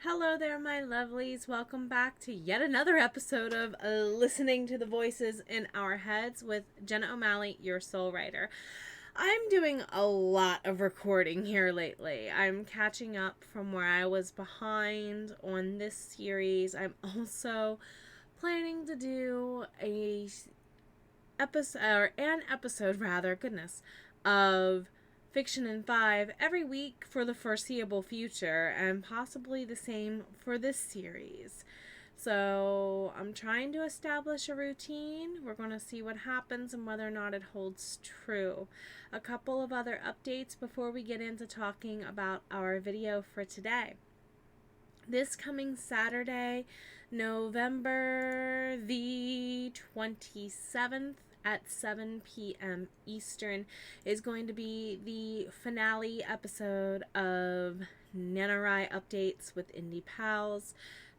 Hello there, my lovelies. Welcome back to yet another episode of Listening to the Voices in Our Heads with Jenna O'Malley, your soul writer. I'm doing a lot of recording here lately. I'm catching up from where I was behind on this series. I'm also planning to do an episode of Fiction in 5 every week for the foreseeable future, and possibly the same for this series. So I'm trying to establish a routine. We're going to see what happens and whether or not it holds true. A couple of other updates before we get into talking about our video for today. This coming Saturday, November the 27th, at 7 p.m. Eastern, is going to be the finale episode of NaNoWriMo Updates with Indie Pals.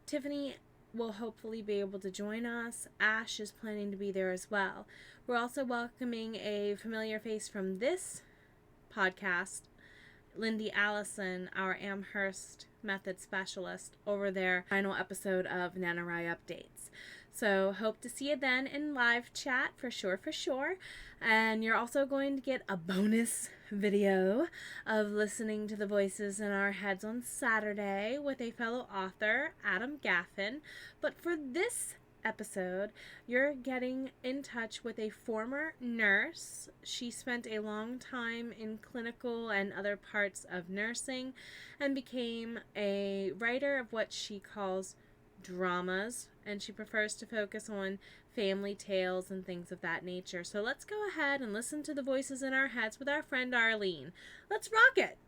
Tiffany will hopefully be able to join us. Ash is planning to be there as well. We're also welcoming a familiar face from this podcast, Lindy Allison, our Amherst method specialist, over their final episode of NaNoWriMo Updates. So hope to see you then in live chat for sure. And you're also going to get a bonus video of listening to the voices in our heads on Saturday with a fellow author, Adam Gaffin. But for this episode, you're getting in touch with a former nurse. She spent a long time in clinical and other parts of nursing and became a writer of what she calls dramas, and she prefers to focus on family tales and things of that nature. So let's go ahead and listen to the voices in our heads with our friend Arlene. Let's rock it!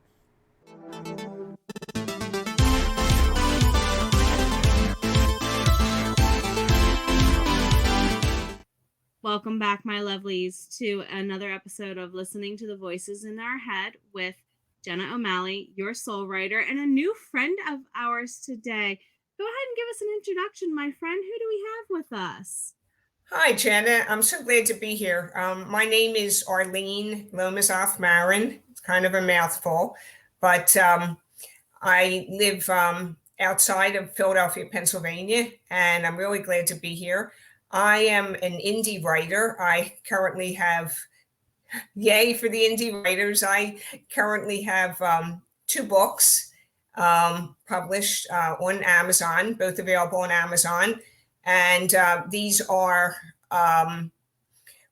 Welcome back, my lovelies, to another episode of Listening to the Voices in Our Head with Jenna O'Malley, your soul writer, and a new friend of ours today. Go ahead and give us an introduction, my friend. Who do we have with us? Hi, Jenna. I'm so glad to be here. My name is Arlene Lomazoff-Marron. It's kind of a mouthful, but I live outside of Philadelphia, Pennsylvania, and I'm really glad to be here. I am an indie writer. I currently have, yay for the indie writers, I currently have 2 books published on Amazon, both available on Amazon. And these are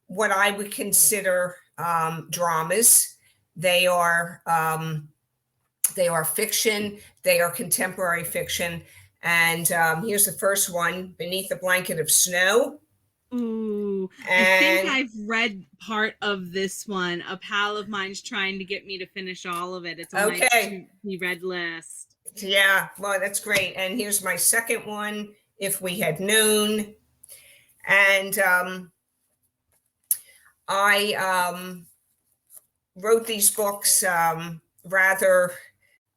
what I would consider dramas. They are fiction. They are contemporary fiction. And here's the first one, Beneath a Blanket of Snow. Ooh, I think I've read part of this one. A pal of mine's trying to get me to finish all of it. It's on my to-be-read list. Yeah, well, that's great. And here's my second one, If We Had Known. And I wrote these books rather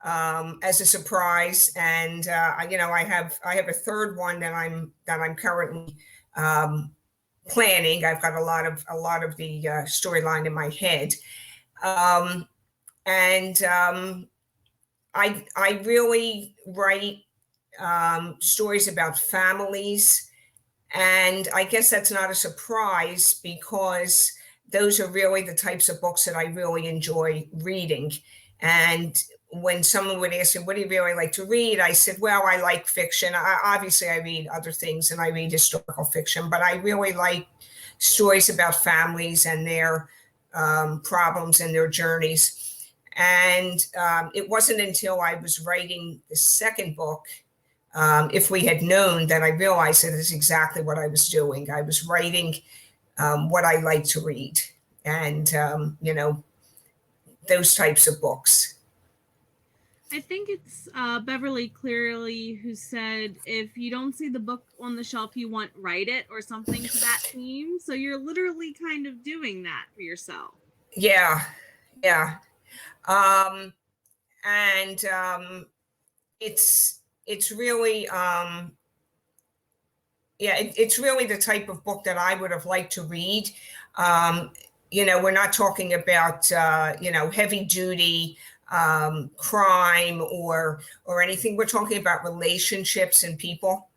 as a surprise, and I have a third one that I'm currently planning. I've got a lot of the storyline in my head, and I really write stories about families, and I guess that's not a surprise because those are really the types of books that I really enjoy reading. And when someone would ask me, what do you really like to read? I said, well, I like fiction. Obviously, I read other things and I read historical fiction, but I really like stories about families and their problems and their journeys. And it wasn't until I was writing the second book, If We Had Known, that I realized that is exactly what I was doing. I was writing what I like to read, and those types of books. I think it's Beverly Clearly who said, if you don't see the book on the shelf you want, write it, or something to that theme. So you're literally kind of doing that for yourself. Yeah. It's really it's really the type of book that I would have liked to read. We're not talking about heavy duty crime or anything. We're talking about relationships and people.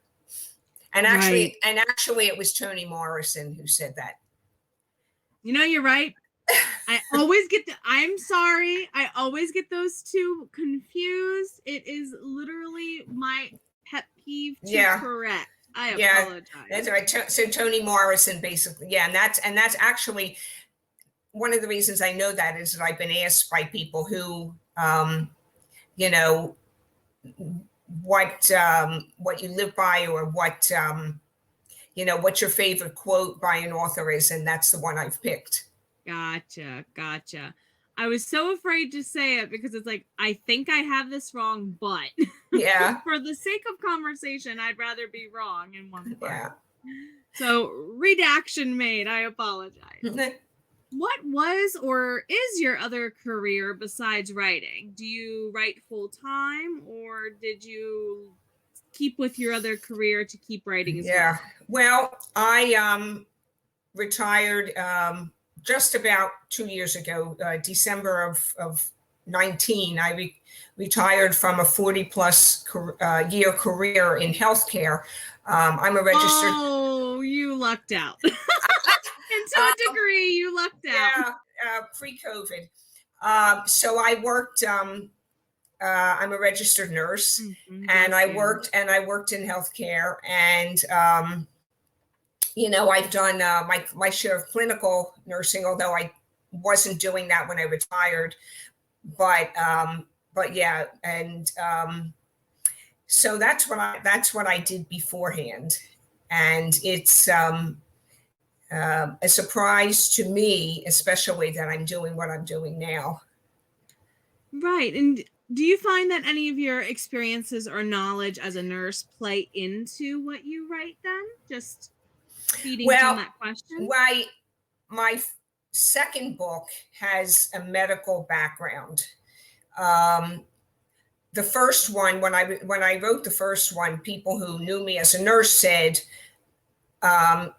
And Right. actually it was Toni Morrison who said that. You know, you're right. I'm sorry. I always get those two confused. It is literally my pet peeve to correct. I apologize. That's right. So Toni Morrison, basically, and that's actually one of the reasons I know that is that I've been asked by people who, you know, what you live by, or what, you know, what your favorite quote by an author is, and that's the one I've picked. Gotcha. I was so afraid to say it because it's like, I think I have this wrong, but Yeah. for the sake of conversation, I'd rather be wrong in one part. Yeah. So redaction made. I apologize. What was or is your other career besides writing? Do you write full time, or did you keep with your other career to keep writing as well? Well, I retired just about 2 years ago, December of 19. I retired from a 40 plus year career in healthcare. I'm a registered. Oh, you lucked out. To a degree, you lucked out. Yeah, pre-COVID. So I worked. I'm a registered nurse, and I worked in healthcare, and you know, I've done my share of clinical nursing, although I wasn't doing that when I retired. But yeah, and so that's what I did beforehand, and it's a surprise to me, especially that I'm doing what I'm doing now. Right. And do you find that any of your experiences or knowledge as a nurse play into what you write then? Just feeding Jen that question? Well, my second book has a medical background. The first one, when I wrote the first one, people who knew me as a nurse said,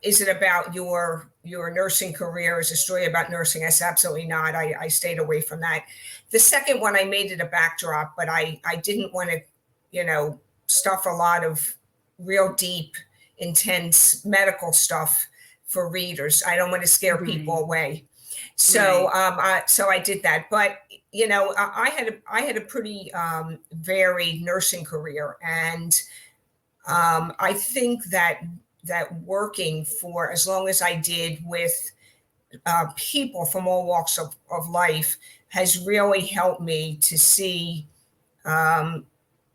is it about your nursing career? Is a story about nursing? I said, absolutely not. I stayed away from that. The second one, I made it a backdrop, but I didn't want to, you know, stuff a lot of real deep, intense medical stuff for readers. I don't want to scare people away. So, so I did that. But, you know, I had a pretty varied nursing career. And I think that working for as long as I did with people from all walks of life has really helped me to see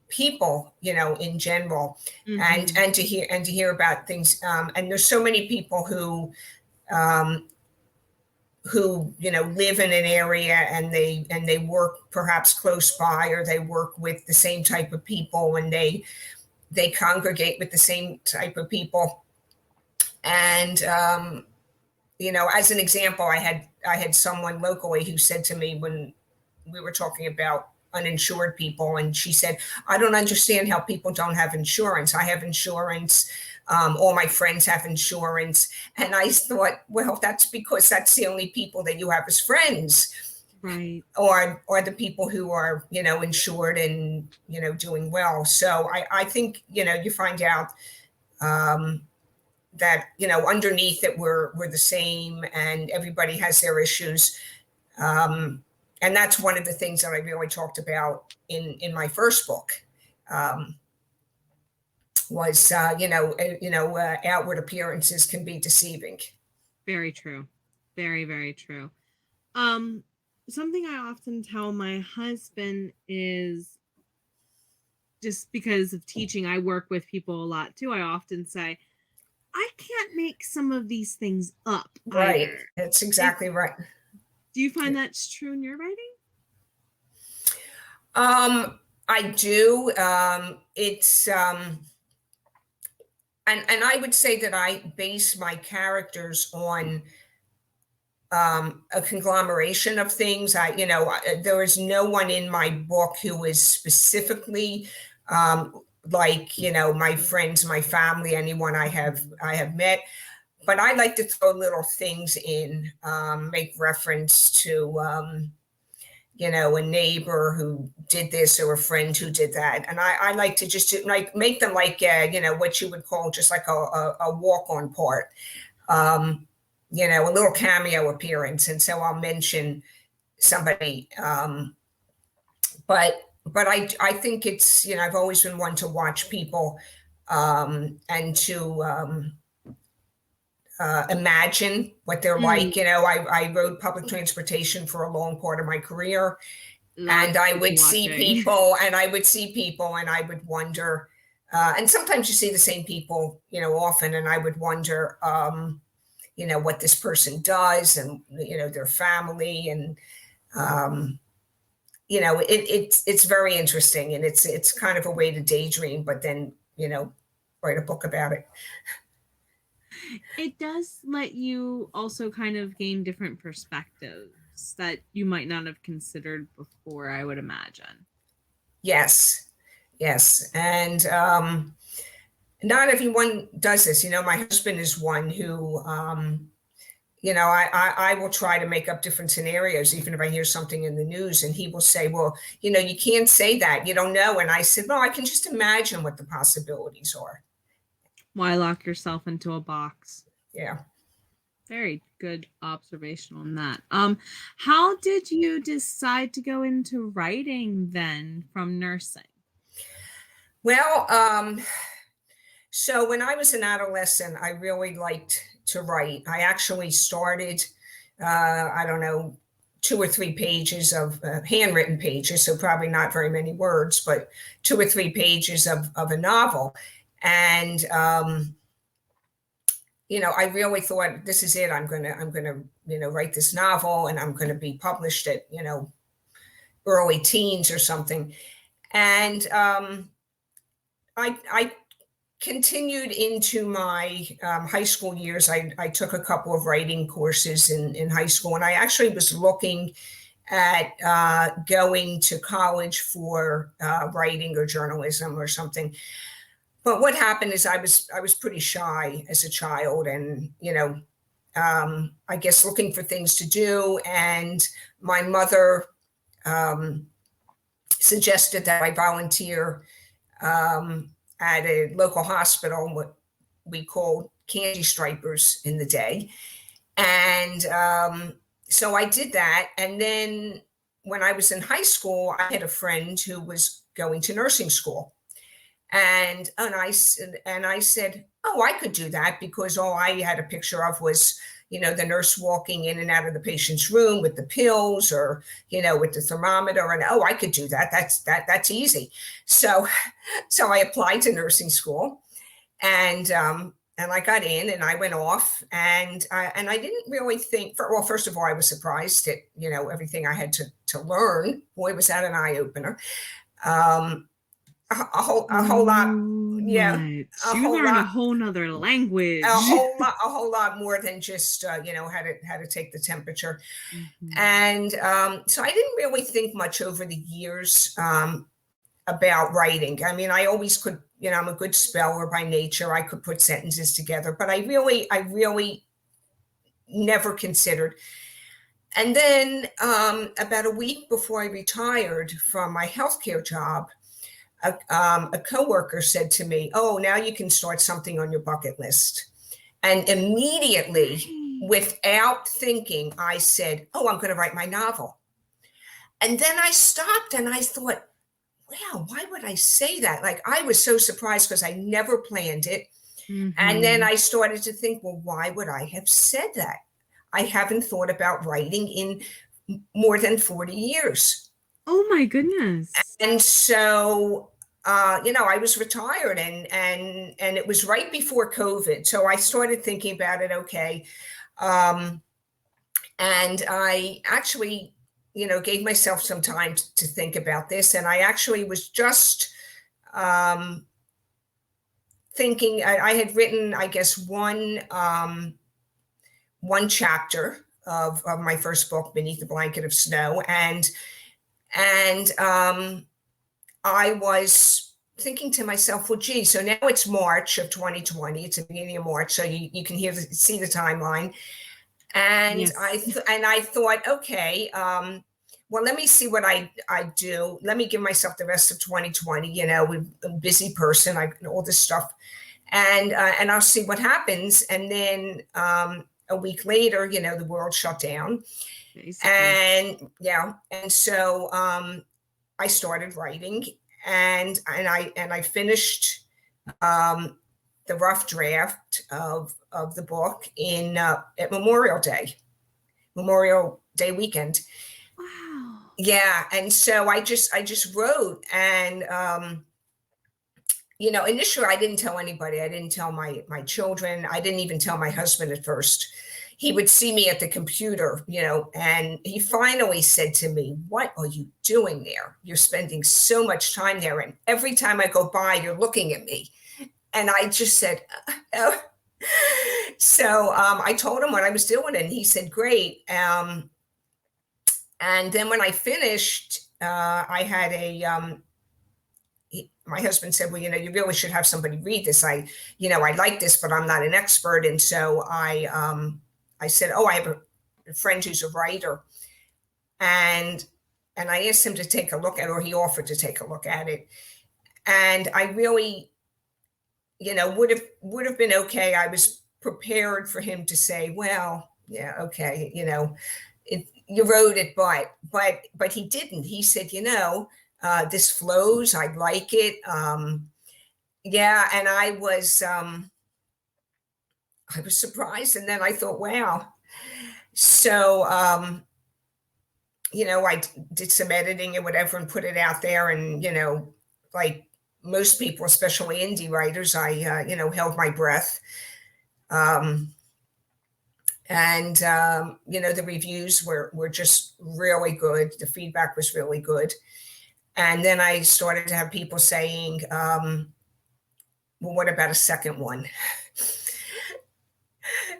people, you know, in general, and to hear about things. And there's so many people who you know, live in an area and they work perhaps close by, or they work with the same type of people, and they congregate with the same type of people. And you know, as an example, I had someone locally who said to me when we were talking about uninsured people, and she said, I don't understand how people don't have insurance. I have insurance. All my friends have insurance. And I thought, well, that's because that's the only people that you have as friends. Right. Or the people who are, you know, insured and, you know, doing well. So I think, you know, you find out that, you know, underneath it, we're the same, and everybody has their issues. And that's one of the things that I really talked about in my first book, was, you know, outward appearances can be deceiving. Very true. Very, very true. Something I often tell my husband is, just because of teaching, I work with people a lot too. I often say, I can't make some of these things up. Right. Either. That's exactly right. Do you find that's true in your writing? I do. It's, and I would say that I base my characters on a conglomeration of things. You know, there is no one in my book who is specifically like, you know, my friends, my family, anyone I have met. But I like to throw little things in, make reference to, a neighbor who did this or a friend who did that. And I like to just make them like, what you would call just like a walk-on part, a little cameo appearance. And so I'll mention somebody. But I think it's, I've always been one to watch people and to imagine what they're like. I rode public transportation for a long part of my career, and I would see people and I would wonder, and sometimes you see the same people, often, and I would wonder, what this person does and, their family, and, it's very interesting, and it's kind of a way to daydream, but then, write a book about it. It does let you also kind of gain different perspectives that you might not have considered before, I would imagine. Yes. And not everyone does this. My husband is one who, I will try to make up different scenarios, even if I hear something in the news, and he will say, well, you can't say that, you don't know. And I said, well, I can just imagine what the possibilities are. Why lock yourself into a box? Yeah. Very good observation on that. How did you decide to go into writing then from nursing? Well, so when I was an adolescent, I really liked to write. I actually started, 2 or 3 pages of handwritten pages, so probably not very many words, but 2 or 3 pages of a novel. And, I really thought, this is it. I'm gonna, write this novel, and I'm going to be published at, early teens or something. And I continued into my high school years. I took a couple of writing courses in high school, and I actually was looking at going to college for writing or journalism or something. But what happened is I was pretty shy as a child, and I guess looking for things to do. And my mother suggested that I volunteer at a local hospital, what we called candy stripers in the day. And so I did that. And then when I was in high school, I had a friend who was going to nursing school. And I said, oh, I could do that, because all I had a picture of was, the nurse walking in and out of the patient's room with the pills, or, with the thermometer, and, oh, I could do that. That's easy. So I applied to nursing school, and I got in, and I went off, and I didn't really think, first of all, I was surprised at, everything I had to learn. Boy, was that an eye opener. A whole lot. Yeah. You learned a whole nother language. A whole lot more than just, how to take the temperature. Mm-hmm. And so I didn't really think much over the years about writing. I mean, I always could, I'm a good speller by nature. I could put sentences together, but I really never considered. And then about a week before I retired from my healthcare job, a coworker said to me, oh, now you can start something on your bucket list. And immediately, without thinking, I said, oh, I'm going to write my novel. And then I stopped, and I thought, wow, why would I say that? Like, I was so surprised, because I never planned it. Mm-hmm. And then I started to think, well, why would I have said that? I haven't thought about writing in more than 40 years. Oh my goodness. And so, I was retired, and it was right before COVID. So I started thinking about it. Okay. And I actually, gave myself some time to think about this. And I actually was just thinking, I had written, I guess, one chapter of my first book, Beneath the Blanket of Snow. And I was thinking to myself, well, gee, so now it's March of 2020. It's the beginning of March, so you can see the timeline. And yes. I thought, okay, well, let me see what I do. Let me give myself the rest of 2020. I'm a busy person. All this stuff, and I'll see what happens. And then a week later, the world shut down, Basically. and so I started writing, and I finished the rough draft of the book at Memorial Day weekend. Wow. Yeah, and so I just wrote, and initially I didn't tell anybody. I didn't tell my children. I didn't even tell my husband at first. He would see me at the computer, and he finally said to me, "What are you doing there? You're spending so much time there, and every time I go by, you're looking at me." And I just said, "Oh." So I told him what I was doing, and he said, "Great." And then when I finished, I had my husband said, "Well, you really should have somebody read this. I like this, but I'm not an expert." And so I said, "Oh, I have a friend who's a writer," and I asked him to take a look at it, or he offered to take a look at it. And I really, would have been okay. I was prepared for him to say, "Well, yeah, okay, you wrote it, but he didn't." He said, "This flows. I like it." Yeah, and I was surprised, and then I thought, wow. So I did some editing and whatever, and put it out there, and like most people, especially indie writers, I held my breath. And the reviews were just really good. The feedback was really good. And then I started to have people saying, "Well, what about a second one?"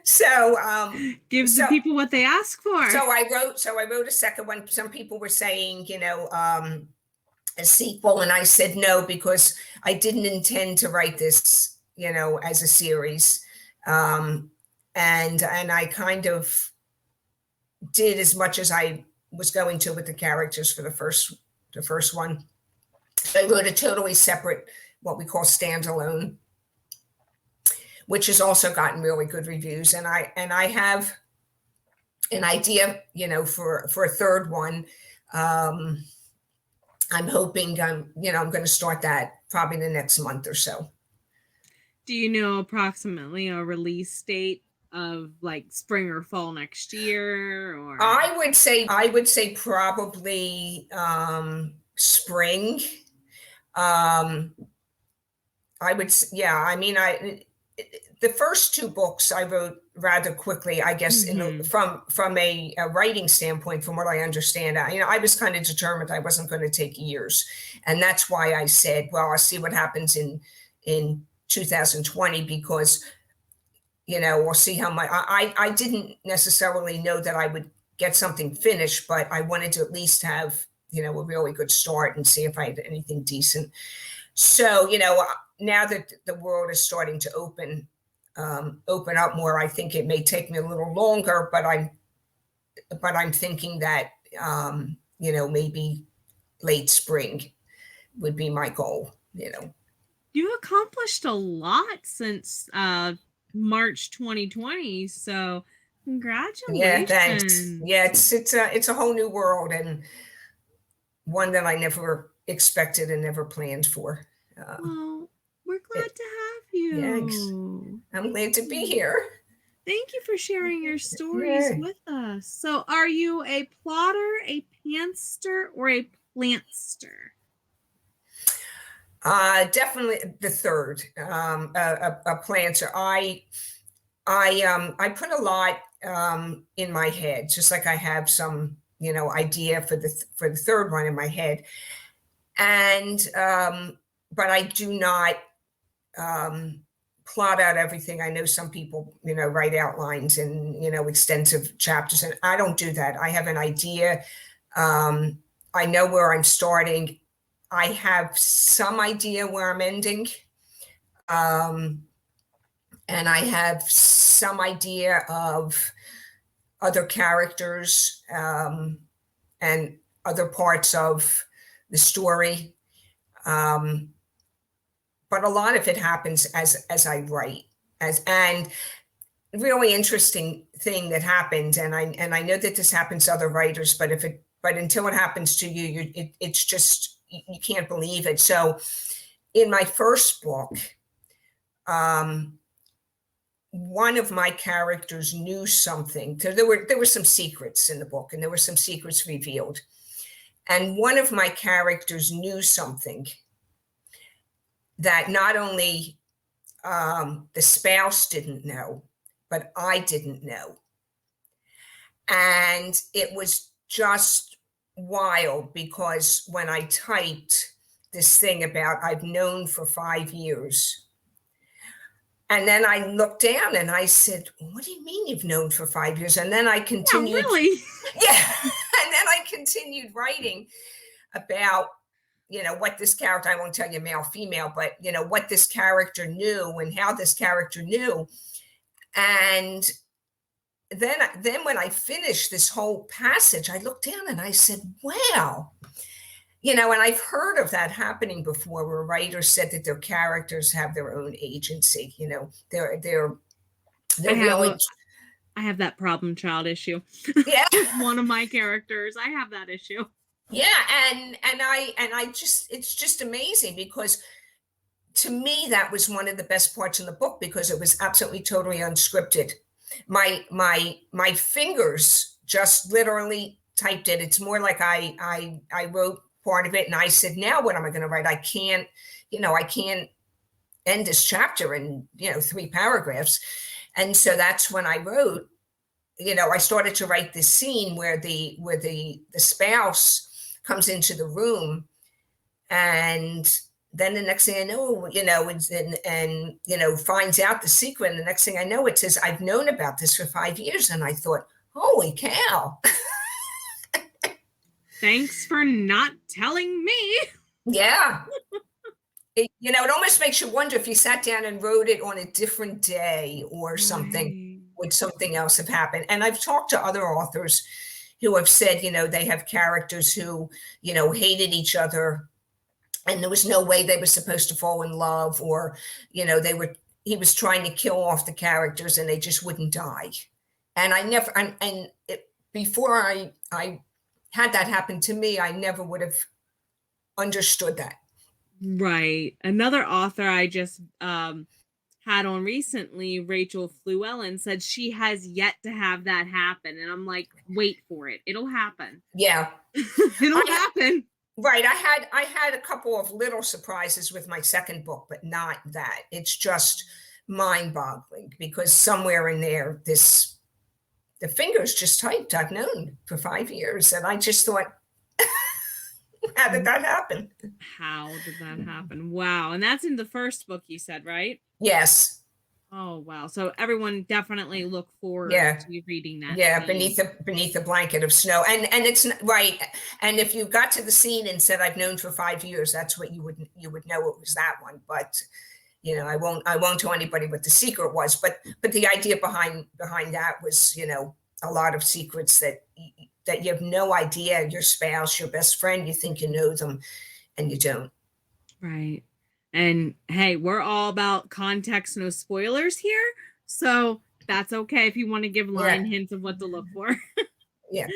So give the people what they ask for. So I wrote a second one. Some people were saying, a sequel, and I said no, because I didn't intend to write this, as a series. And I kind of did as much as I was going to with the characters for the first one. I wrote a totally separate, what we call standalone, which has also gotten really good reviews. And I have an idea, for a third one. I'm hoping I'm going to start that probably the next month or so. Do you know approximately a release date of like spring or fall next year? Or I would say probably spring. I would, yeah. I mean, the first two books I wrote rather quickly, I guess, from a writing standpoint, from what I understand. I was kind of determined I wasn't going to take years, and that's why I said, well, I'll see what happens in 2020, because we'll see how much. I didn't necessarily know that I would get something finished, but I wanted to at least have a really good start and see if I had anything decent. So now that the world is starting to open up more, I think it may take me a little longer, but I'm thinking that maybe late spring would be my goal. You accomplished a lot since March 2020, so congratulations. Yeah, thanks. Yeah, it's a whole new world, and one that I never expected and never planned for. Well, we're glad to have you. Thanks. I'm glad to be here. Thank you for sharing your stories with us. So are you a plotter, a pantster, or a plantster? Definitely the third, a planter. I put a lot in my head, just like I have some idea for the third one in my head, and but I do not plot out everything. I know some people write outlines and extensive chapters, and I don't do that. I have an idea. I know where I'm starting. I have some idea where I'm ending. And I have some idea of other characters and other parts of the story. But a lot of it happens as I write. And really interesting thing that happened, and I know that this happens to other writers, but until it happens to you, it's just, you can't believe it. So in my first book, one of my characters knew something. So there were some secrets in the book, and there were some secrets revealed. And one of my characters knew something that not only the spouse didn't know, but I didn't know. And it was just wild, because when I typed this thing about I've known for 5 years, and then I looked down and I said, what do you mean you've known for 5 years? And then I continued. Yeah, really? Yeah. And then I continued writing about, what this character, I won't tell you male, female, but, what this character knew and how this character knew. And then when I finished this whole passage, I looked down and I said, wow. And I've heard of that happening before, where writers said that their characters have their own agency. They're really. I have that problem child issue. Yeah. One of my characters, I have that issue. Yeah, and I just, it's just amazing, because to me that was one of the best parts in the book, because it was absolutely totally unscripted. My fingers just literally typed it. It's more like I wrote part of it, and I said, now what am I going to write? I can't end this chapter in 3 paragraphs. And so that's when I wrote, I started to write this scene where the spouse comes into the room, and then the next thing I know, and finds out the secret. And the next thing I know, it says, I've known about this for 5 years. And I thought, holy cow. Thanks for not telling me. Yeah. It almost makes you wonder if you sat down and wrote it on a different day or something, would something else have happened? And I've talked to other authors who have said, they have characters who, hated each other, and there was no way they were supposed to fall in love, or, he was trying to kill off the characters and they just wouldn't die. And I never, before I had that happen to me, I never would have understood that. Right. Another author I just had on recently, Rachel Fluellen, said she has yet to have that happen. And I'm like, wait for it. It'll happen. Yeah. It'll happen. Right. I had a couple of little surprises with my second book, but not that. It's just mind-boggling, because somewhere in there, the fingers just typed, I've known for 5 years. And I just thought, how did that happen? How did that happen? Wow. And that's in the first book, you said, right? Yes. Oh, wow. So everyone definitely look forward to reading that. Yeah, beneath a blanket of snow. And it's right. And if you got to the scene and said, I've known for 5 years, that's what you would know it was that one. But I won't tell anybody what the secret was. But the idea behind that was, a lot of secrets that you have no idea. Your spouse, your best friend, you think you know them, and you don't. Right. And hey, we're all about context, no spoilers here. So that's okay if you want to give line hints of what to look for. Yeah.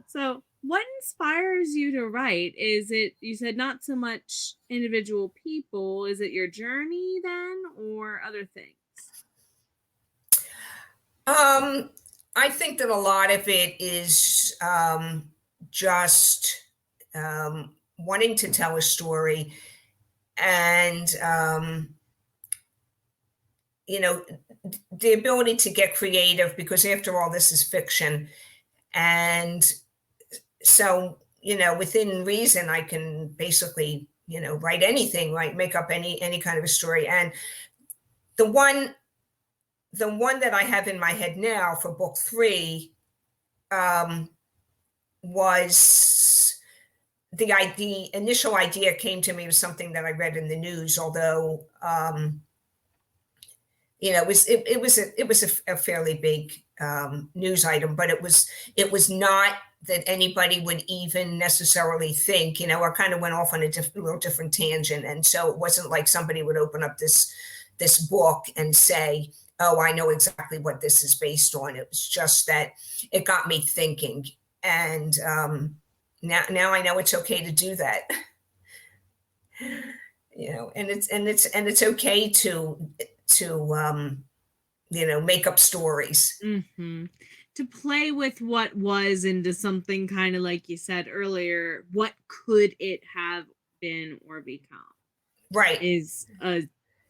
So what inspires you to write? Is it, you said not so much individual people, is it your journey then, or other things? I think that a lot of it is just wanting to tell a story, and the ability to get creative, because after all, this is fiction. And so, within reason, I can basically, write anything, right? Make up any kind of a story. And the one that I have in my head now for book 3 was the initial idea came to me was something that I read in the news, although it was a fairly big news item, but it was not that anybody would even necessarily think, you know, I kind of went off on a little different tangent. And so it wasn't like somebody would open up this book and say, oh, I know exactly what this is based on. It was just that it got me thinking. And now I know it's okay to do that. You know, and it's okay to you know, make up stories. Mm-hmm. To play with what was into something kind of like you said earlier, what could it have been or become? Right. Is a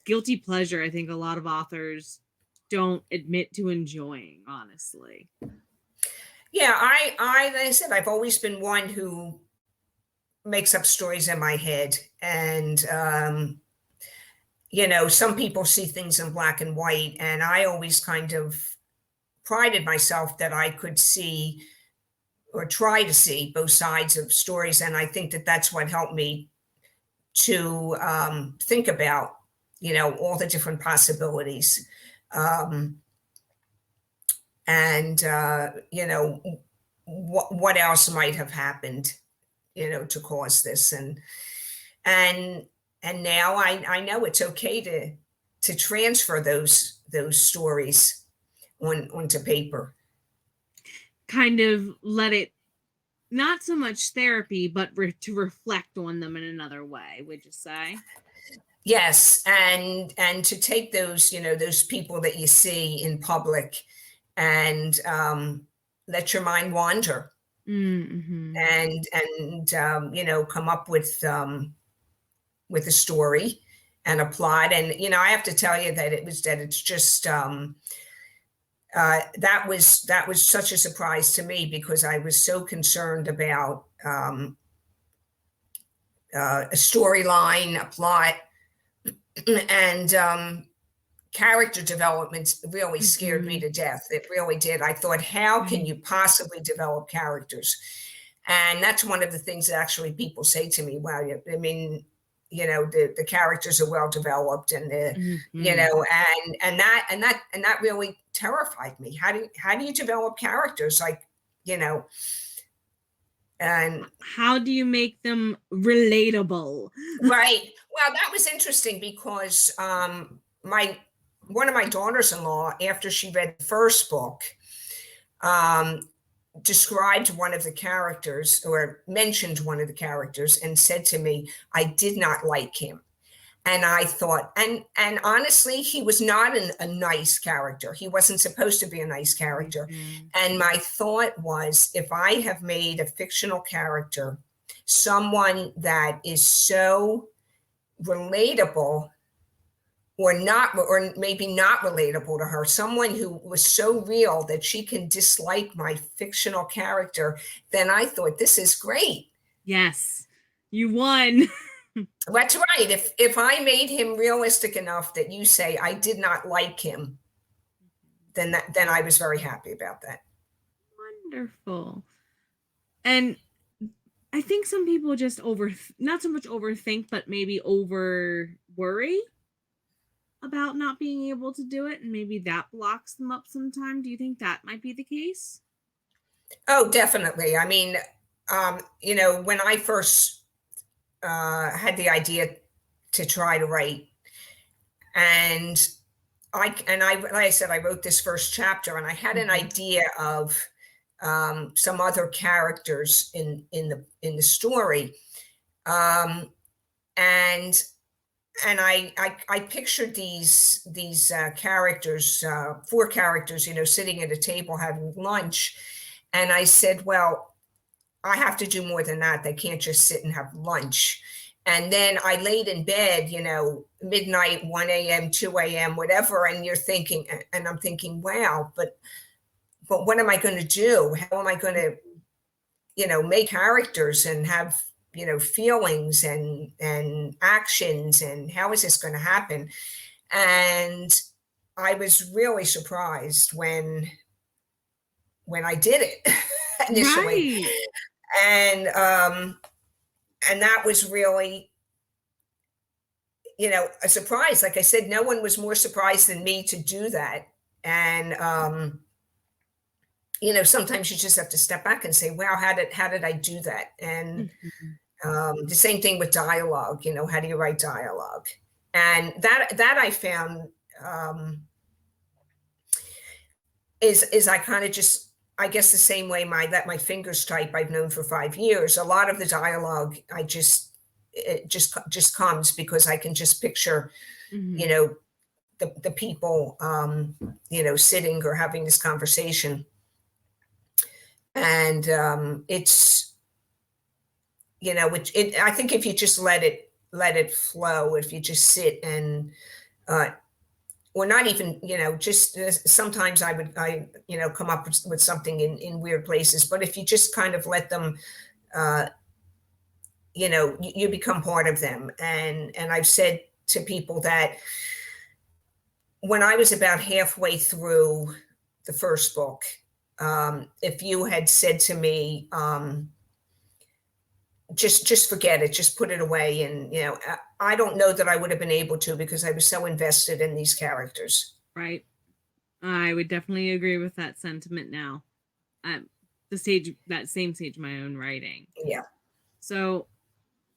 guilty pleasure I think a lot of authors don't admit to enjoying, honestly. Yeah, like I said, I've always been one who makes up stories in my head. And you know, some people see things in black and white, and I always kind of prided myself that I could see or try to see both sides of stories. And I think that that's what helped me to think about, you know, all the different possibilities. And, you know, what else might have happened, you know, to cause this. And now I know it's okay to transfer those stories onto paper. Kind of let it, not so much therapy, but to reflect on them in another way, would you say? Yes, and to take those, you know, those people that you see in public and let your mind wander. Mm-hmm. And you know, come up with a story and a plot. And you know, I have to tell you that it's just that was such a surprise to me, because I was so concerned about a storyline, a plot, and character development really scared me Mm-hmm. to death. It really did. I thought, how can Right. you possibly develop characters? And that's one of the things that actually people say to me. Wow, I mean, you know, the characters are well developed, and you Mm-hmm. know, and that really terrified me. How do you develop characters? Like, you know, and How do you make them relatable? right. Well, that was interesting because my one of my daughters-in-law, after she read the first book, um, described one of the characters or mentioned one of the characters and said to me, I did not like him. And I thought, and honestly, he was not a nice character. He wasn't supposed to be a nice character. Mm-hmm. And my thought was, if I have made a fictional character someone that is so relatable, or not, or maybe not relatable to her, someone who was so real that she can dislike my fictional character, then I thought, this is great. Yes, you won. That's right. If I made him realistic enough that you say I did not like him, then I was very happy about that. Wonderful. And I think some people just not so much overthink, but maybe over worry about not being able to do it, and maybe that blocks them up sometime. Do you think that might be the case? Oh, definitely. I mean, you know, when I first had the idea to try to write, and like I said, I wrote this first chapter, and I had an Mm-hmm. idea of some other characters in the story, and I pictured these characters, four characters, you know, sitting at a table having lunch, and I said, well, I have to do more than that. They can't just sit and have lunch. And then I laid in bed, you know, midnight, 1 a.m., 2 a.m., whatever. And you're thinking, and I'm thinking, wow, but what am I going to do? How am I going to, you know, make characters and have, you know, feelings and actions, and how is this going to happen? And I was really surprised when I did it initially. Right. And that was really, you know, a surprise. Like I said, no one was more surprised than me to do that. And sometimes you just have to step back and say, wow, how did I do that? And Mhm. the same thing with dialogue, how do you write dialogue? And that I found is I kind of just, I guess the same way my fingers type I've known for 5 years. A lot of the dialogue it just comes because I can just picture, you Mhm. know, the people, sitting or having this conversation. And it's, I think if you just let it flow, if you just sit and, uh, or not even, just sometimes come up with something in weird places, but if you just kind of let them, uh, you become part of them. And I've said to people that when I was about halfway through the first book, if you had said to me, just forget it, just put it away, and I don't know that I would have been able to, because I was so invested in these characters. Right. I would definitely agree with that sentiment now. At that same stage of my own writing. Yeah. So,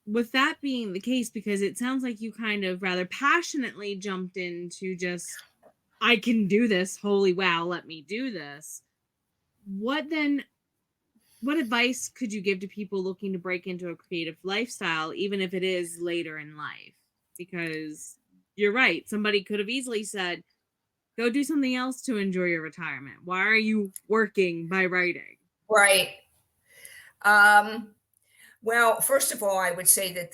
with that being the case, because it sounds like you kind of rather passionately jumped into just, I can do this. Holy wow, let me do this. What then, what advice could you give to people looking to break into a creative lifestyle, even if it is later in life? Because you're right. Somebody could have easily said, go do something else to enjoy your retirement. Why are you working by writing? Right. Um, well, first of all, I would say that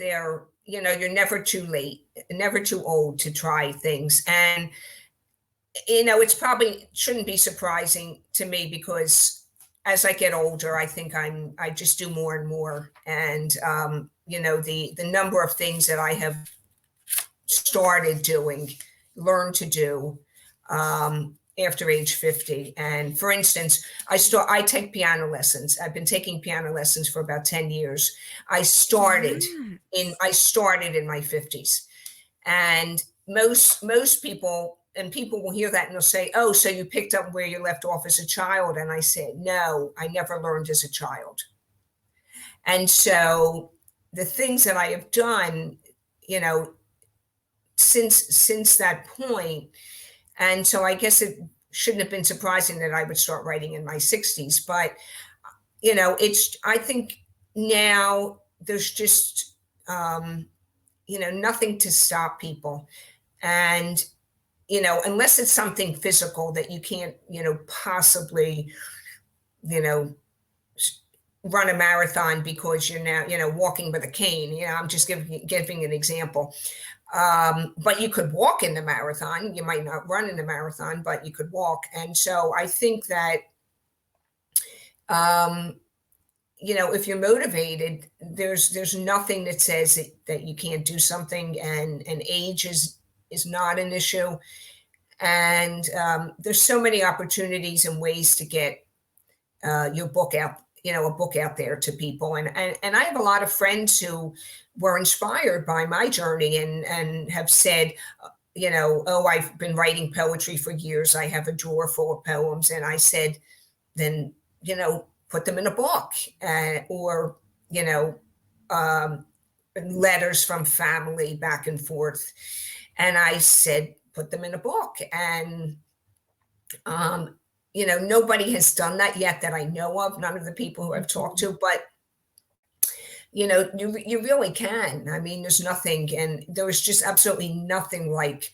you're never too late, never too old to try things. And, it's probably shouldn't be surprising to me, because as I get older, I think I just do more and more. And, the number of things that I have started doing, learned to do, after age 50. And for instance, I take piano lessons. I've been taking piano lessons for about 10 years. Congrats. I started in my 50s. And most people, and people will hear that and they'll say, oh, so you picked up where you left off as a child? And I said, no, I never learned as a child. And so the things that I have done, you know, since that point. And so I guess it shouldn't have been surprising that I would start writing in my 60s. But, I think now there's just, nothing to stop people. And, unless it's something physical that you can't, possibly, you know, run a marathon because you're now, walking with a cane. I'm just giving an example. But you could walk in the marathon. You might not run in the marathon, but you could walk. And so I think that, um, if you're motivated, there's nothing that says that you can't do something, and age is not an issue. And there's so many opportunities and ways to get your book out, a book out there to people. And I have a lot of friends who were inspired by my journey and have said, oh, I've been writing poetry for years. I have a drawer full of poems. And I said, then, put them in a book, or, you know, um, letters from family back and forth. And I said, put them in a book. And, um, nobody has done that yet that I know of, none of the people who I've talked Mhm. to, but you really can. I mean, there's nothing, and there was just absolutely nothing like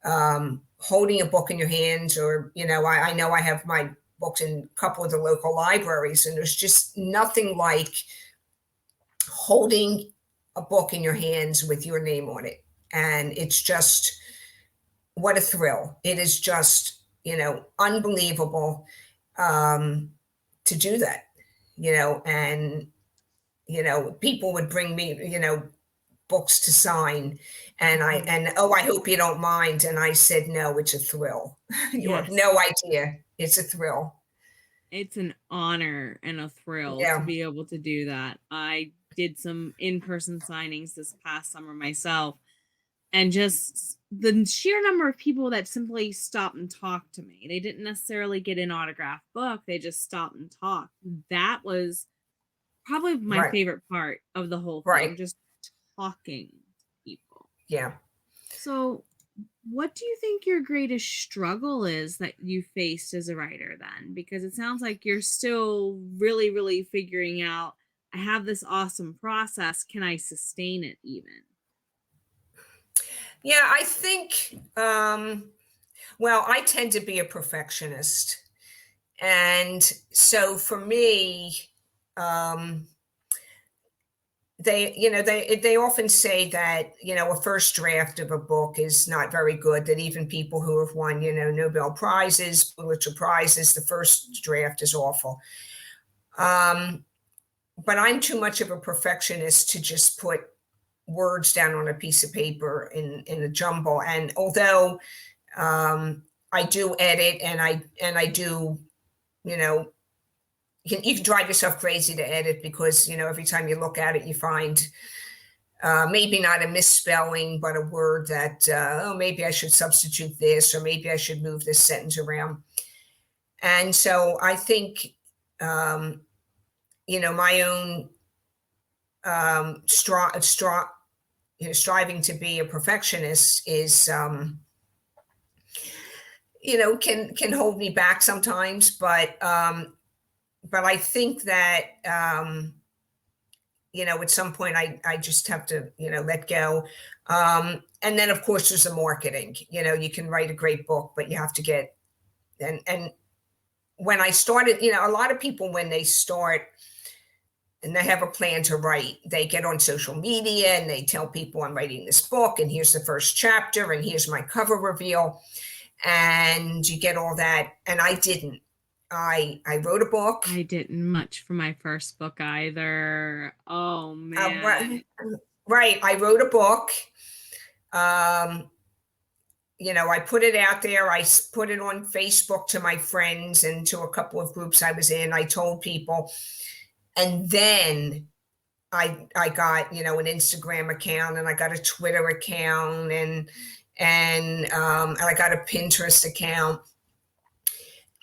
holding a book in your hands, or I know I have my books in a couple of the local libraries, and there's just nothing like holding a book in your hands with your name on it. And it's just, what a thrill. It is just, unbelievable, um, to do that, and, people would bring me, books to sign. Mhm. And oh, I hope you don't mind. And I said, no, it's a thrill. You have Yes. no idea. It's a thrill. It's an honor and a thrill to Yeah. be able to do that. I did some in-person signings this past summer myself, And just the sheer number of people that simply stop and talk to me. They didn't necessarily get an autographed book. They just stopped and talked. That was probably my Right. favorite part of the whole Right. thing, just talking to people. Yeah. So what do you think your greatest struggle is that you faced as a writer then? Because it sounds like you're still really, really figuring out, I have this awesome process. Can I sustain it even? Yeah, I think, well, I tend to be a perfectionist. And so for me, um, they often say that, a first draft of a book is not very good, that even people who have won, Nobel Prizes, Pulitzer Prizes, the first draft is awful. But I'm too much of a perfectionist to just put words down on a piece of paper in a jumble. And although I do edit and I do, you know, you can drive yourself crazy to edit because, every time you look at it, you find maybe not a misspelling, but a word that, maybe I should substitute this, or maybe I should move this sentence around. And so I think, my own striving to be a perfectionist is, can hold me back sometimes, but I think that, at some point I just have to, let go. And then of course there's the marketing, you can write a great book, but you have to get, and when I started, a lot of people, when they start and they have a plan to write, they get on social media and they tell people, I'm writing this book and here's the first chapter and here's my cover reveal. And you get all that. And I didn't. I wrote a book. I didn't much for my first book either. Oh man. Right. I wrote a book. I put it out there. I put it on Facebook to my friends and to a couple of groups I was in. I told people. And then I got, an Instagram account and I got a Twitter account and I got a Pinterest account.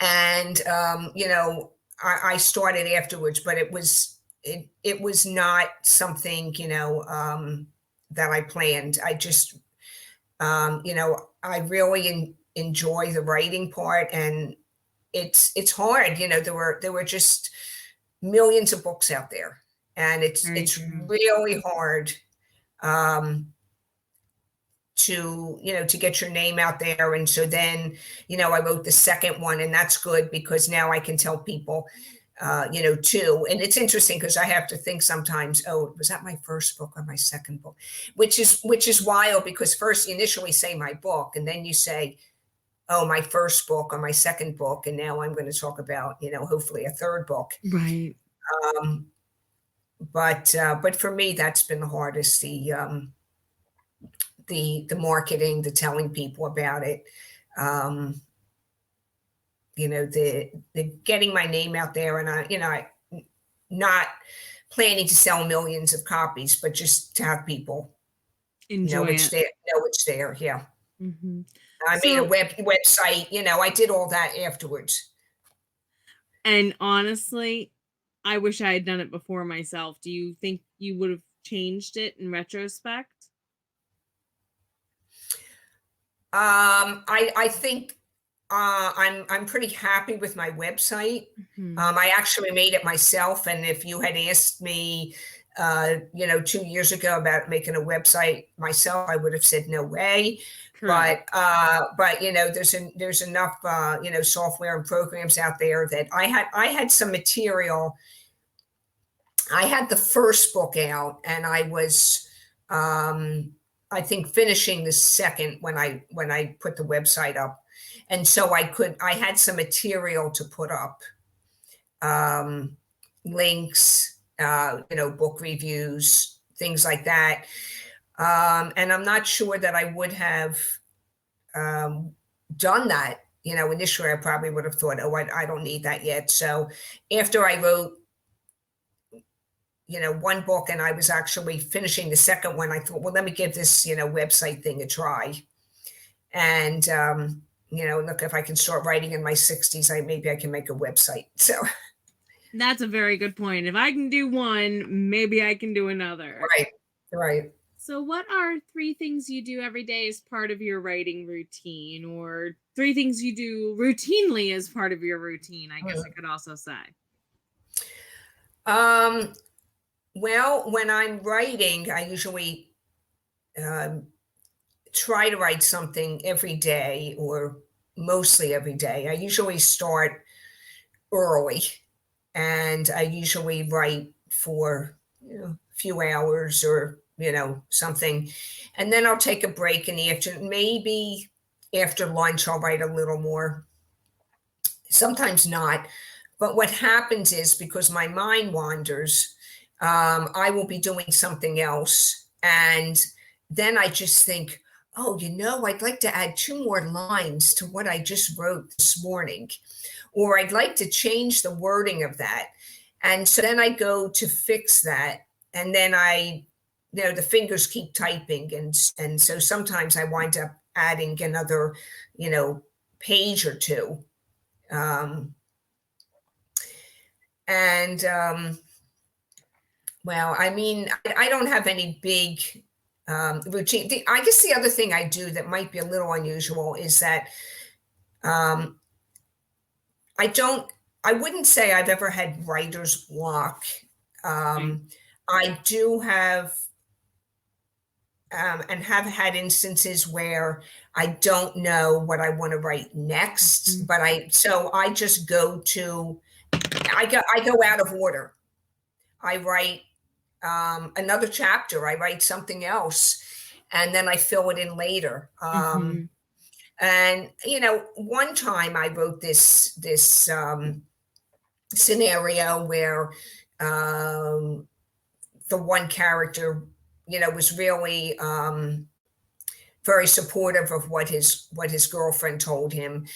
And, I started afterwards, but it was not something, that I planned. I just, I really enjoy the writing part, and it's hard. There were just millions of books out there, and it's really hard, to get your name out there. And so then, I wrote the second one, and that's good because now I can tell people, too. And it's interesting because I have to think sometimes, oh, was that my first book or my second book? Which is wild, because first you initially say my book, and then you say, oh, my first book or my second book. And now I'm going to talk about, hopefully a third book. Right. But for me, that's been the hardest, the marketing, the telling people about it, the getting my name out there. And I not planning to sell millions of copies, but just to have people Enjoy it's there, it's there. Yeah. Mm-hmm. I made a website, I did all that afterwards. And honestly, I wish I had done it before myself. Do you think you would have changed it in retrospect? I think I'm pretty happy with my website. Mm-hmm. I actually made it myself, and if you had asked me, 2 years ago about making a website myself, I would have said no way. Correct. But there's enough software and programs out there that I had some material. I had the first book out, and I was I think finishing the second when I put the website up. And so I had some material to put up, links, book reviews, things like that. And I'm not sure that I would have done that. Initially I probably would have thought, oh, I don't need that yet. So after I wrote one book, and I was actually finishing the second one. I thought, well, let me give this, website thing a try. And, look, if I can start writing in my 60s, maybe I can make a website. So that's a very good point. If I can do one, maybe I can do another. Right. So what are 3 things you do every day as part of your writing routine, or 3 things you do routinely as part of your routine, I guess I could also say? Well, when I'm writing, I usually try to write something every day, or mostly every day. I usually start early, and I usually write for a few hours, or something, and then I'll take a break in the afternoon. Maybe after lunch I'll write a little more, sometimes not. But what happens is, because my mind wanders, I will be doing something else, and then I just think, oh, I'd like to add 2 more lines to what I just wrote this morning, or I'd like to change the wording of that. And so then I go to fix that, and then the fingers keep typing, and so sometimes I wind up adding another, page or 2. Well, I mean, I don't have any big routine. I guess the other thing I do that might be a little unusual is that I wouldn't say I've ever had writer's block. I do have, and have had instances where I don't know what I want to write next, but I just go out of order. I write another chapter, I write something else, and then I fill it in later. And one time I wrote this scenario where the one character, was really very supportive of what his girlfriend told him.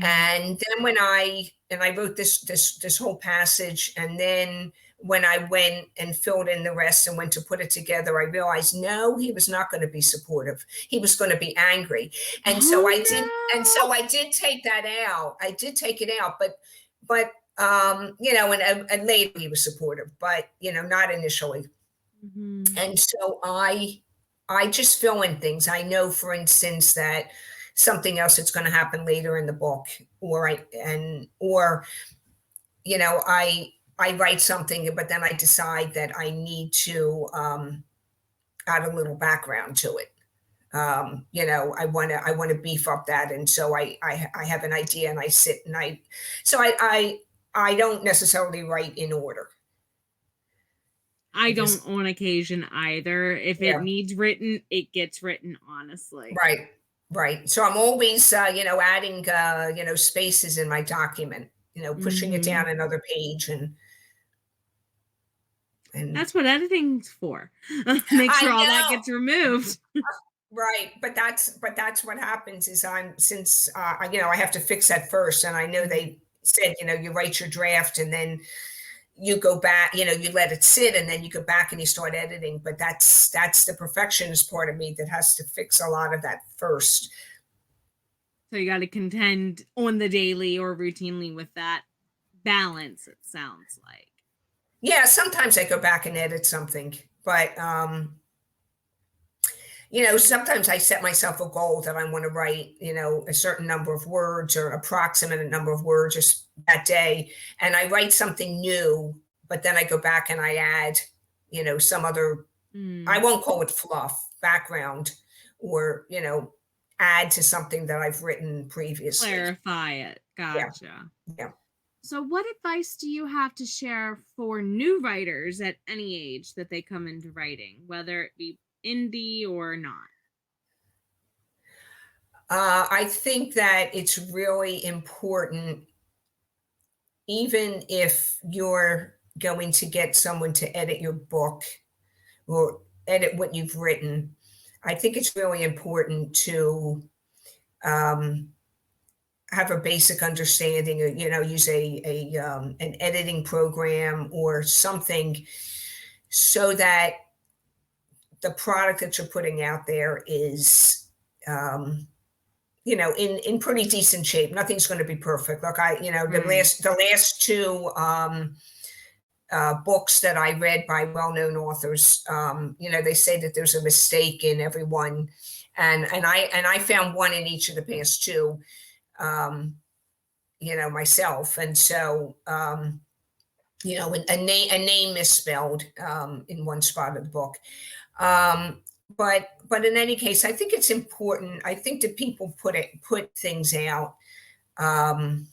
And then when I wrote this whole passage, and then when I went and filled in the rest and went to put it together, I realized, no, he was not going to be supportive. He was going to be angry. And so I did take that out. I did take it out, but and later he was supportive, but not initially. And so I just fill in things. I know, for instance, that something else that's going to happen later in the book, or I write something, but then I decide that I need to add a little background to it. I want to beef up that, and so I have an idea, and I sit and I don't necessarily write in order. I don't on occasion either. If it needs written, it gets written, honestly. Right. So I'm always, adding, spaces in my document, pushing it down another page, and that's what editing's for. Make sure all that gets removed. Right. But that's what happens is I have to fix that first. And I know they said, you write your draft, and then you go back, you let it sit, and then you go back and you start editing. But that's the perfectionist part of me that has to fix a lot of that first. So you got to contend on the daily or routinely with that balance, it sounds like. Yeah, sometimes I go back and edit something, but sometimes I set myself a goal that I want to write, a certain number of words, or approximate number of words just that day. And I write something new, but then I go back and I add, some other, I won't call it fluff, background, or, add to something that I've written previously. Clarify it. Gotcha. Yeah. So what advice do you have to share for new writers at any age that they come into writing, whether it be indie or not? I think that it's really important, even if you're going to get someone to edit your book or edit what you've written, I think it's really important to have a basic understanding, use an editing program or something so that the product that you're putting out there is, in pretty decent shape. Nothing's going to be perfect. Look, the last two books that I read by well-known authors, they say that there's a mistake in every one, and I found one in each of the past two, myself, and so a name misspelled in one spot of the book. But in any case, I think it's important. I think that people put things out, and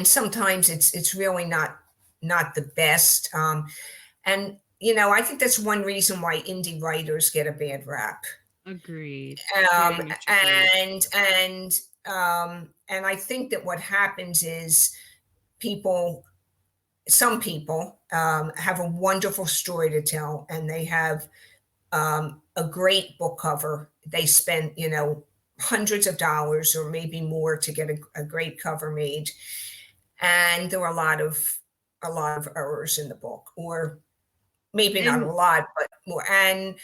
sometimes it's really not the best. And I think that's one reason why indie writers get a bad rap. Agreed. And I think that what happens is some people have a wonderful story to tell, and they have a great book cover. They spent, hundreds of dollars or maybe more to get a great cover made. And there were a lot of errors in the book, or maybe not a lot, but more. And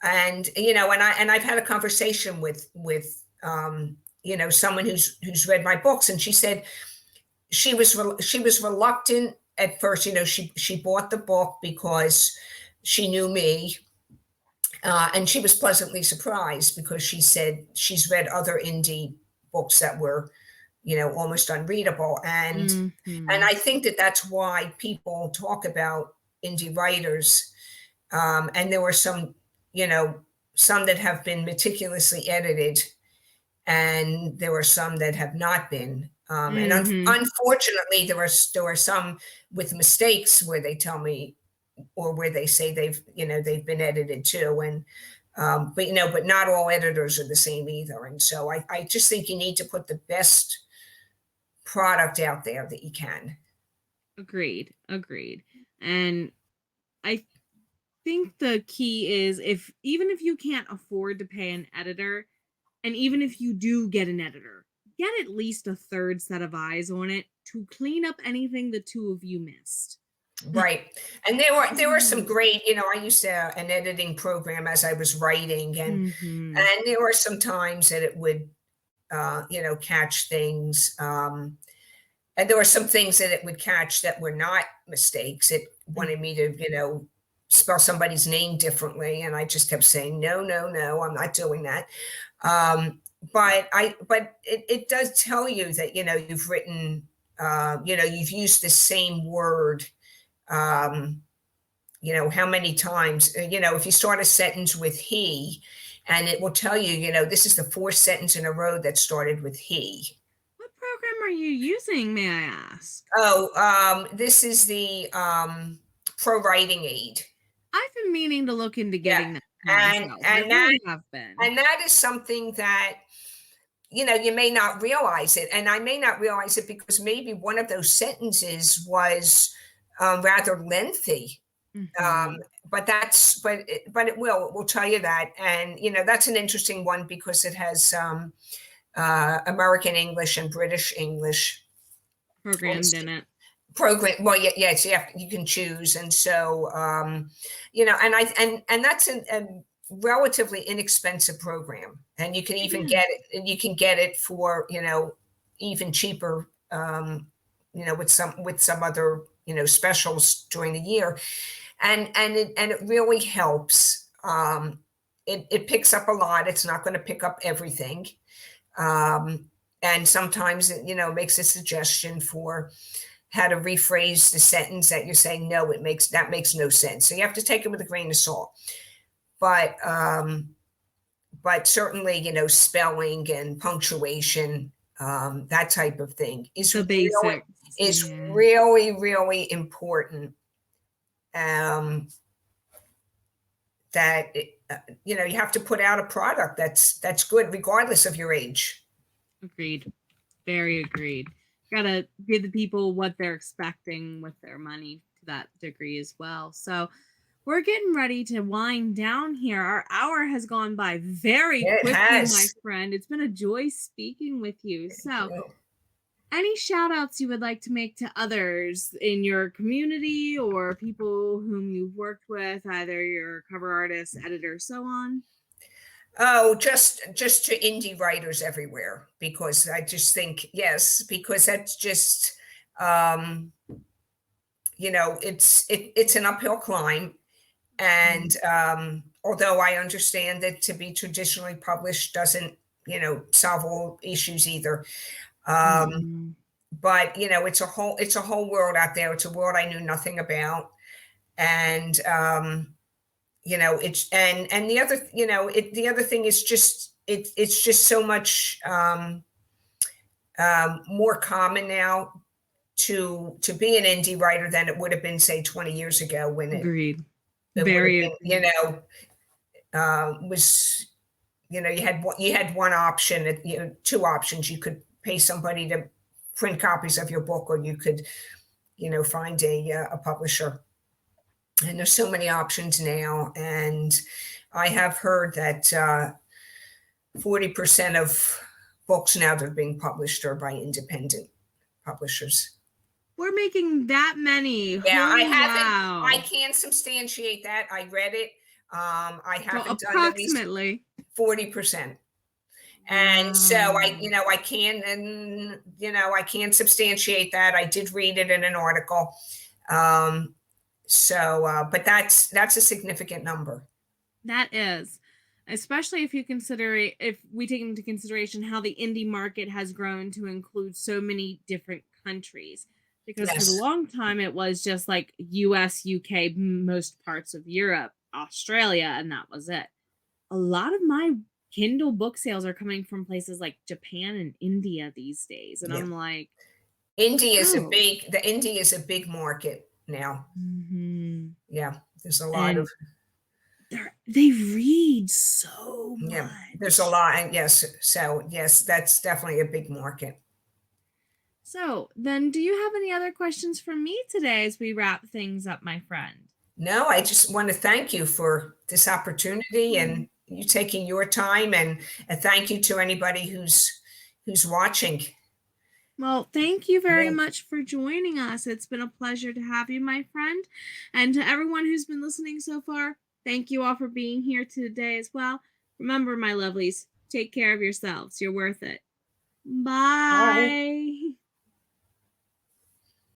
I've had a conversation with someone who's read my books, and she said she was reluctant at first. She bought the book because she knew me, and she was pleasantly surprised because she said she's read other indie books that were, almost unreadable. And I think that that's why people talk about indie writers. And there were some that have been meticulously edited, and there were some that have not been. And unfortunately, there are some with mistakes where they tell me, or where they say they've been edited too. And but not all editors are the same either. And so I just think you need to put the best product out there that you can. Agreed. And I think the key is, even if you can't afford to pay an editor, and even if you do get an editor, get at least a third set of eyes on it to clean up anything the two of you missed. Right. And there were some great, I used an editing program as I was writing, and there were some times that it would, catch things. And there were some things that it would catch that were not mistakes. It wanted me to, spell somebody's name differently. And I just kept saying, no, I'm not doing that. But it does tell you that, you've written, you've used the same word, how many times, if you start a sentence with he, and it will tell you, this is the fourth sentence in a row that started with he. What program are you using, may I ask? Oh, this is the Pro Writing Aid. I've been meaning to look into getting that. And that is something that, you may not realize it. And I may not realize it because maybe one of those sentences was rather lengthy. But it will tell you that. And, that's an interesting one because it has American English and British English programmed in it. Well, yes, you can choose. And so, and that's a relatively inexpensive program, and you can even get it for, even cheaper, with some other, specials during the year. And it really helps. It picks up a lot. It's not going to pick up everything. And sometimes it, makes a suggestion for how to rephrase the sentence that you're saying, no, that makes no sense. So you have to take it with a grain of salt. But certainly, spelling and punctuation, that type of thing is the basics. Really, really important. That you have to put out a product that's good regardless of your age. Agreed. Very agreed. Gotta give the people what they're expecting with their money to that degree as well. So we're getting ready to wind down here. Our hour has gone by very quickly, my friend. It's been a joy speaking with you. So any shout outs you would like to make to others in your community or people whom you've worked with, either your cover artist, editor, so on? Oh, just to indie writers everywhere, because I just think, yes, because that's just, um, it's an uphill climb. And although I understand that to be traditionally published doesn't, solve all issues either. Mm-hmm. But it's a whole world out there. It's a world I knew nothing about. And and the other thing is just it's just so much more common now to be an indie writer than it would have been, say, 20 years ago, when Agreed. it would have Very been, agreed. was, you had one option, two options. You could pay somebody to print copies of your book, or you could, find a publisher. And there's so many options now. And I have heard that 40% of books now that are being published are by independent publishers. We're making that many. Yeah, I Holy haven't. wow. I can't substantiate that. I read it. I haven't done the research. Approximately 40%. And so I can, and I can't substantiate that. I did read it in an article. But that's a significant number. That is, especially if we take into consideration how the indie market has grown to include so many different countries. Because Yes. for a long time it was just like US, UK, most parts of Europe, Australia, and that was it. A lot of my Kindle book sales are coming from places like Japan and India these days. And Yeah. I'm like, India is oh. India is a big market now. Mm-hmm. Yeah, there's a lot of. They read so much. Yeah, there's a lot. And yes, so yes, that's definitely a big market. So then, do you have any other questions for me today as we wrap things up, my friend? No, I just want to thank you for this opportunity and you taking your time, and thank you to anybody who's watching. Well, thank you very Yeah. much for joining us. It's been a pleasure to have you, my friend. And to everyone who's been listening so far, thank you all for being here today as well. Remember, my lovelies, take care of yourselves. You're worth it. Bye. Bye.